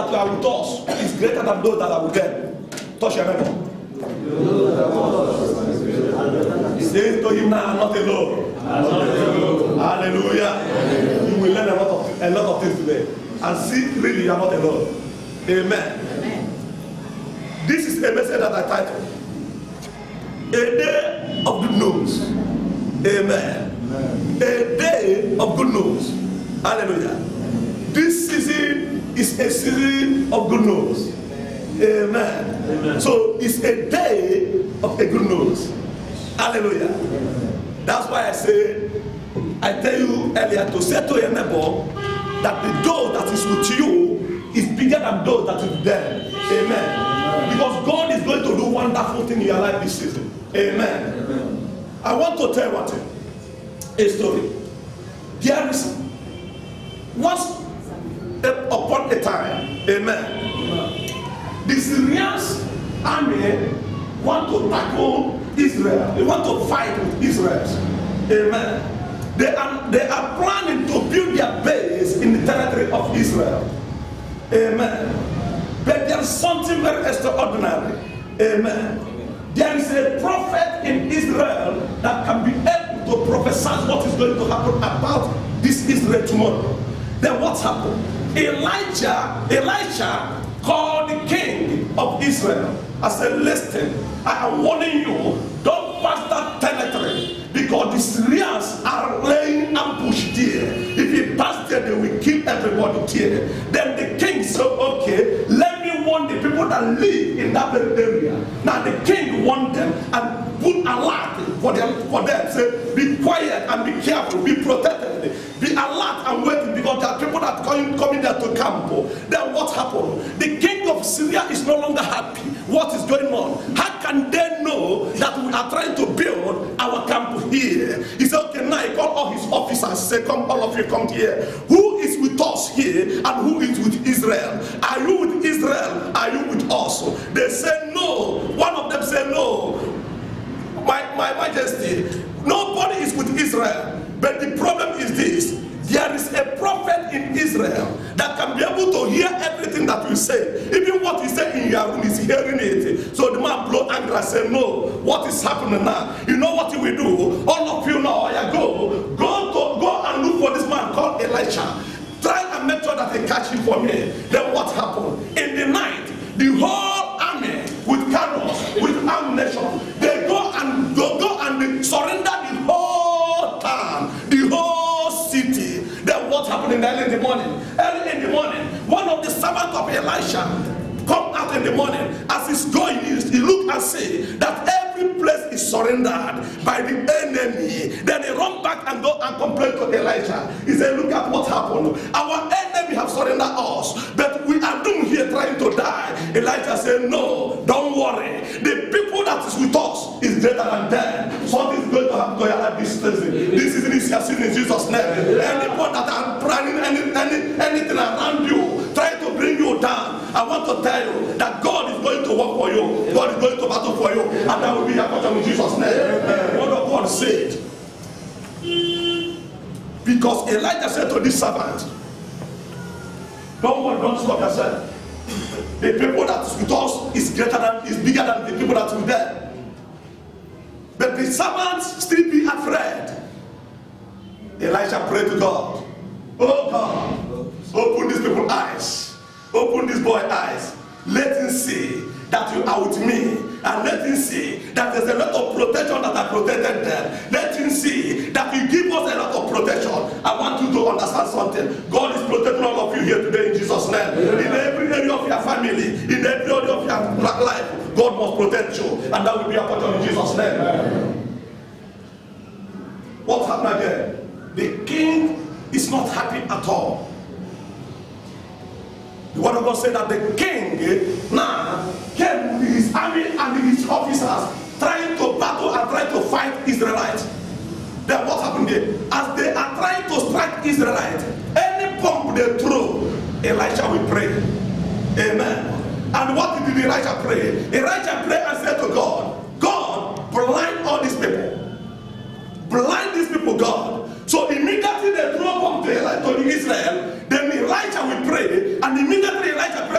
that are with us is greater than those that are with them. Touch your neighbor. Say to him, now I'm not alone. Hallelujah. You will learn a lot of things today. And see, really, you are not alone. Amen. This is a message that I titled, A Day of Good News. Amen. A day of good news. Hallelujah. This season is a season of good news. Amen. So it's a day of a good news. Hallelujah. That's why I tell you earlier to say to your neighbor that the door that is with you is bigger than those that is with them. Amen. Because God is going to do wonderful things in your life this season. Amen. I want to tell one thing. A story. There is once upon a time, amen, the Syrians army want to tackle Israel. They want to fight with Israel. Amen. They are planning to build their base in the territory of Israel. Amen. But there is something very extraordinary. Amen. There is a prophet in Israel that can be able to prophesy what is going to happen about this Israel tomorrow. Then what happened? Elisha called the king of Israel. I said, listen, I am warning you, don't pass that territory, because the Syrians are laying ambush there. If you pass there, they will kill everybody there. Then the king said, okay, let me warn the people that live in that very area. Now the king warned them and put alert for them. Say, be quiet and be careful, be protected, be alert and waiting, because there are people that are coming there to camp. Then what happened? The king of Syria is no longer happy. What is going on? How can they know that we are trying to build our camp here? He said, okay, now he called all his officers, say, come, all of you come here. Who is with us here and who is with Israel? Are you with Israel? Are you with us? They said no. One of them said no. My Majesty, nobody is with Israel. But the problem is this: there is a prophet in Israel that can be able to hear everything that you say. Even what you say in your room is hearing it. So the man blow anger and say, no, what is happening now? You know what you will do? All of you now, go and look for this man called Elisha. Try and make sure that they catch him for me. Then what happened? In the night, the whole army with cannons, with ammunition, they go and surrender the whole town, the whole city. Then what happened early in the morning? Early in the morning, one of the servants of Elisha come out in the morning. As he's going, he look and see that every place is surrendered by the enemy. Then he run back and go and complain to Elisha. He said, look at what happened. Our enemy have surrendered us, but we are doomed here trying to die. Elijah said, no, don't worry. The people that is with us is greater than them. Something is going to happen to your life this season. This season is your season in Jesus' name. Anyone that are planning anything around you, trying to bring you down, I want to tell you that God is going to work for you. God is going to battle for you. And that will be your portion in Jesus' name. What of God said? Because Elijah said to this servant, don't worry, don't stop yourself. The people that is with us is bigger than the people that are with them. But the servants still be afraid. Elisha prayed to God. Oh God, open these people's eyes. Open this boy's eyes. Let him see that you are with me. And let him see that there's a lot of protection that I protected them. Let him see that you give us a lot of protection. I want you to understand something. God is protecting all of you here today in Jesus' name. In every area of your family, in every area of your life, God must protect you. And that will be a portion in Jesus' name. What happened again? The king is not happy at all. The word of God said that the king now came with his army and his officers trying to battle and trying to fight Israelites. Then what happened there? As they are trying to strike Israelites, any bomb they throw, Elisha will pray. Amen. And what did Elisha pray? Elisha prayed and said to God, God, blind all these people. Blind these people, God. So immediately they throw bomb to Israel, then Elijah will pray, and immediately Elijah prayed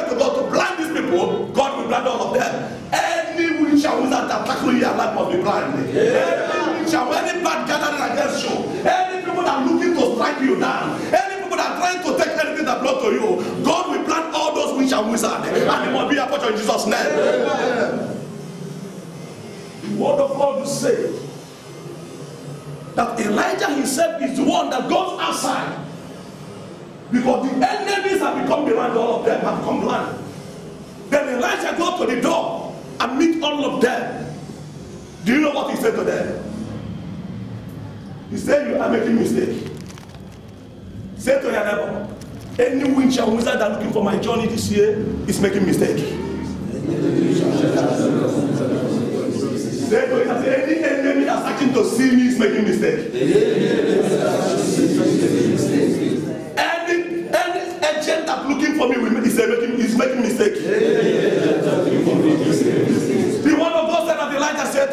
wizard, and it must be aborted in Jesus' name. Amen. The word of God will say that Elijah himself is the one that goes outside, because the enemies have become the land, all of them have become land. Then Elijah goes to the door and meet all of them. Do you know what he said to them? He said, you are making mistake. Say to your neighbor, any witch and wizard that are looking for my journey this year is making mistake. Say to him, any enemy that's searching to see me is making mistake. Any agent that's looking for me is making mistake. The word of God said that Elijah said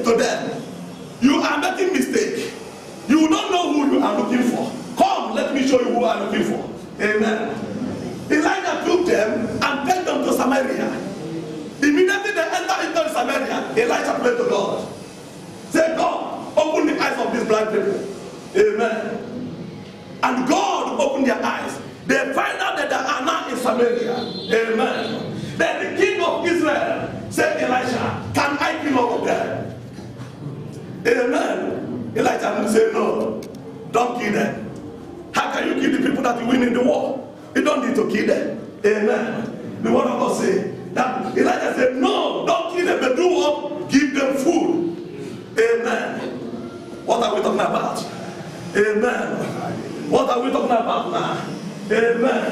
to them, you are making mistake. You don't know who you are looking for. Come, let me show you who you are looking for. Amen. Elijah took them and take them to Samaria. Immediately they entered into Samaria. Elijah prayed to God. Say, God, open the eyes of these blind people. Amen. And God opened their eyes. They find out that they are now in Samaria. Amen. Then the king of Israel said, Elisha, can I kill all of them? Amen. Elijah said, no, don't kill them. How can you kill the people that you win in the war? You don't need to kill them. Amen. The word of God says that Elijah said, no, don't kill them, but do what? Give them food. Amen. What are we talking about? Amen. What are we talking about now? Amen.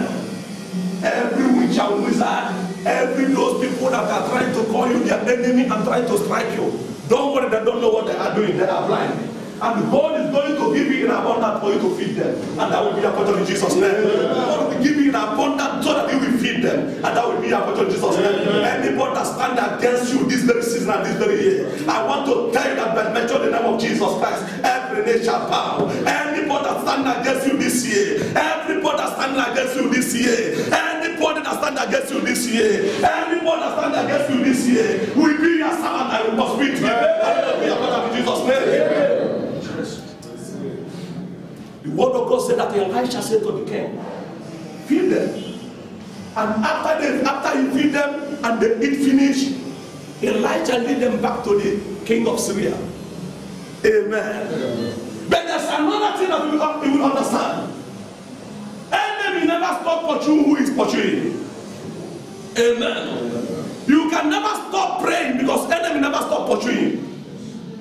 Every witch and wizard, every those people that are trying to call you their enemy and trying to strike you, don't worry, they don't know what they are doing. They are blind. And God is going to give you in abundance for you to feed them. And that will be your portion in Jesus' name. God will give you in abundance so that you will feed them. And that will be your portion in Jesus' name. Anybody that stand against you this very season and this very year, I want to tell you that by mention the name of Jesus Christ, every knee shall bow. Anybody that stand against you this year, everybody that stand against you this year, anybody that stand against you this year, anybody that stand against you this year, will be your servant and will must be to you. And will be your portion in Jesus' name. The word of God said that Elisha said to the king, feed them. And after he feed them and they eat finish, Elijah lead them back to the king of Syria. Amen. But there's another thing that you will understand. Enemy never stop pursuing who is pursuing. Amen. You can never stop praying because enemy never stop pursuing.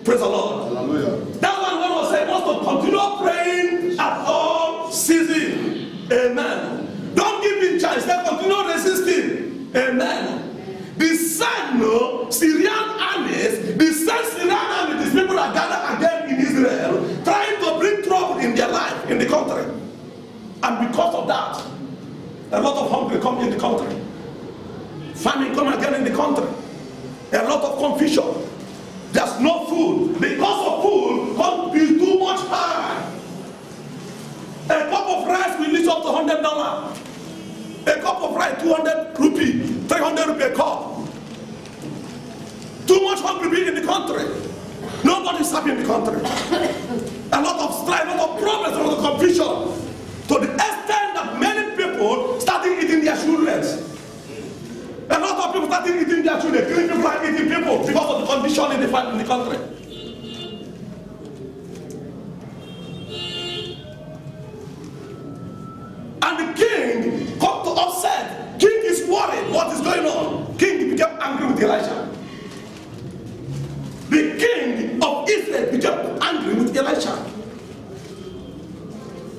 Praise the Lord. Hallelujah. That's why God was saying, wants to continue praying at all season. Amen. Don't give him chance. They continue resisting. Amen. The same Syrian armies, these people that gather again in Israel, trying to bring trouble in their life, in the country. And because of that, a lot of hunger come in the country. Famine come again in the country. A lot of confusion. There's no food. Because of food, cost is too much high. A cup of rice will reach up to $100. A cup of rice, 200 rupee, 300 rupee a cup. Too much hungry in the country. Nobody's happy in the country. A lot of strife, a lot of problems, a lot of confusion. To the extent that many people started eating their children. A lot of people started eating their children. People are eating people because of the condition in the country. And the king got to upset. King is worried. What is going on? King became angry with Elisha. The king of Israel became angry with Elisha.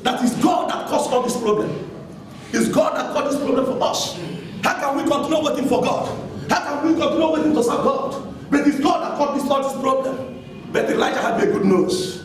That is God that caused all this problem. It's God that caused this problem for us. How can we continue waiting for God? How can we continue waiting to serve God? But it's God that caused all this problem. But Elijah had a good news.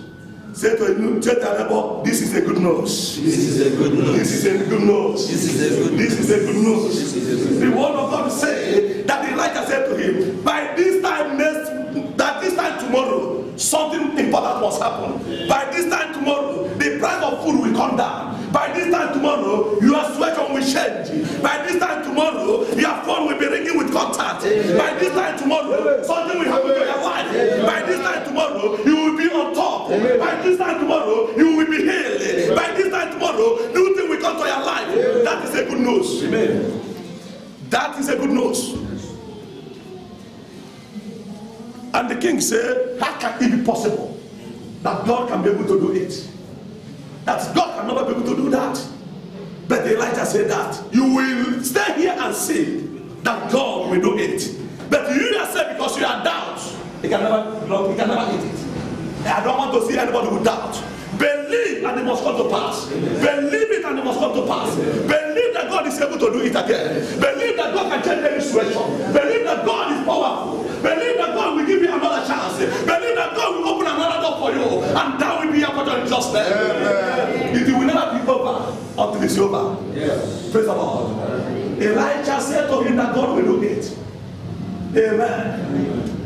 Say to him, tell the neighbor, this is a good news. This is a good news. This is a good news. This is a good news. This is a good news. The word of God said that Elijah said to him, by this time tomorrow, something important must happen. By this time tomorrow, the price of food will come down. By this time tomorrow, your sweater will change. By this time tomorrow, your phone will be ringing with contact. By this time tomorrow, something will happen to your life. By this time tomorrow, you will be on top. By this time tomorrow, you will be healed. By this time tomorrow, new thing will come to your life. That is a good news. Amen. That That is a good news. And the king said, how can it be possible that God can be able to do it? That God can never be able to do that. But Elijah said that you will stay here and see that God will do it. But you yourself, because you are doubt, you can never eat it. I don't want to see anybody who doubt. Believe and it must come to pass. Believe it and it must come to pass. Believe that God is able to do it again. Believe that God can change any situation. Believe that God is powerful. Believe that God will give you another chance. Believe that God will open another door for you. And that will be your part in just name. It will never be over until it's over. Yes. Praise the Lord. Elijah said to him that God will do it. Amen.